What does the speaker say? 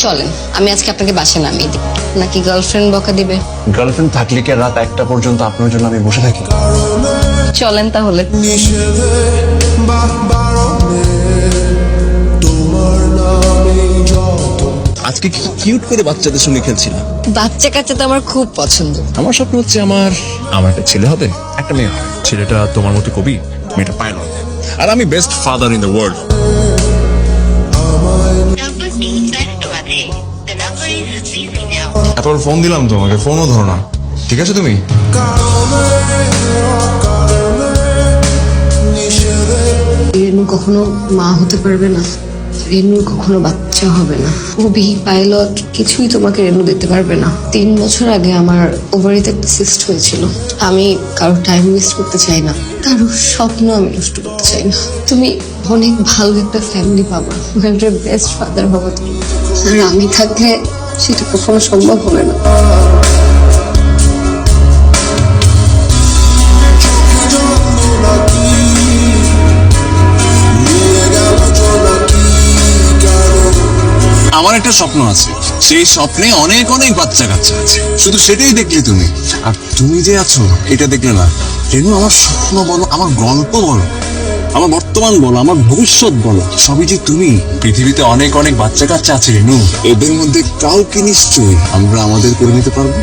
চলেন, আমি আজকে আপনাকে বাসায় নামিয়ে দিই, নাকি গার্লফ্রেন্ড বকা দিবে? গার্লফ্রেন্ড থাকলে কি রাত 1টা পর্যন্ত আপনার জন্য আমি বসে থাকি? চলেন তাহলে। আজকে কি কিউট করে বাচ্চাদের সঙ্গে খেলছি না? বাচ্চা কাচ্চা তো আমার খুব পছন্দ। আমার স্বপ্ন হচ্ছে আমার একটা ছেলে হবে, একটা মেয়ে হবে। ছেলেটা তোমার মতো কবি, মেয়েটা পাইলট, আর আমি best father in the world. নাম্বারটি ব্যস্ত আছে। The number is busy now. এতবার ফোন দিলাম তোমাকে, ফোনও ধরো না। ঠিক আছে তুমি? রেনু কখনো মা হতে পারবে না, রেনুর কখনো বাচ্চা হবে না। কবি, পাইলট কিছুই তোমাকে রেনু দিতে পারবে না। 3 বছর আগে আমার ওভারিতে একটা সিস্ট হয়েছিল। আমি কারো টাইম ওয়েস্ট করতে চাই না, কারো স্বপ্ন আমি নষ্ট করতে চাই না। তুমি অনেক ভালো একটা ফ্যামিলি পাবা, একটা বেস্ট ফাদার হবো তুমি। আর আমি থাকলে সেটা কখনো সম্ভব হবে না। আমার একটা স্বপ্ন আছে, সেই স্বপ্নে অনেক অনেক বাচ্চা কাচ্চা আছে, শুধু সেটাই দেখলে তুমি। আর তুমি যে আছো এটা দেখলে না। রেনু, আমার স্বপ্ন বলো, আমার গল্প বলো, আমার বর্তমান বলো, আমার ভবিষ্যৎ বলো, সবই যে তুমি। পৃথিবীতে অনেক অনেক বাচ্চা কাচ্চা আছে রেনু, এদের মধ্যে কাউকে নিশ্চয়ই আমরা আমাদের করে নিতে পারবো।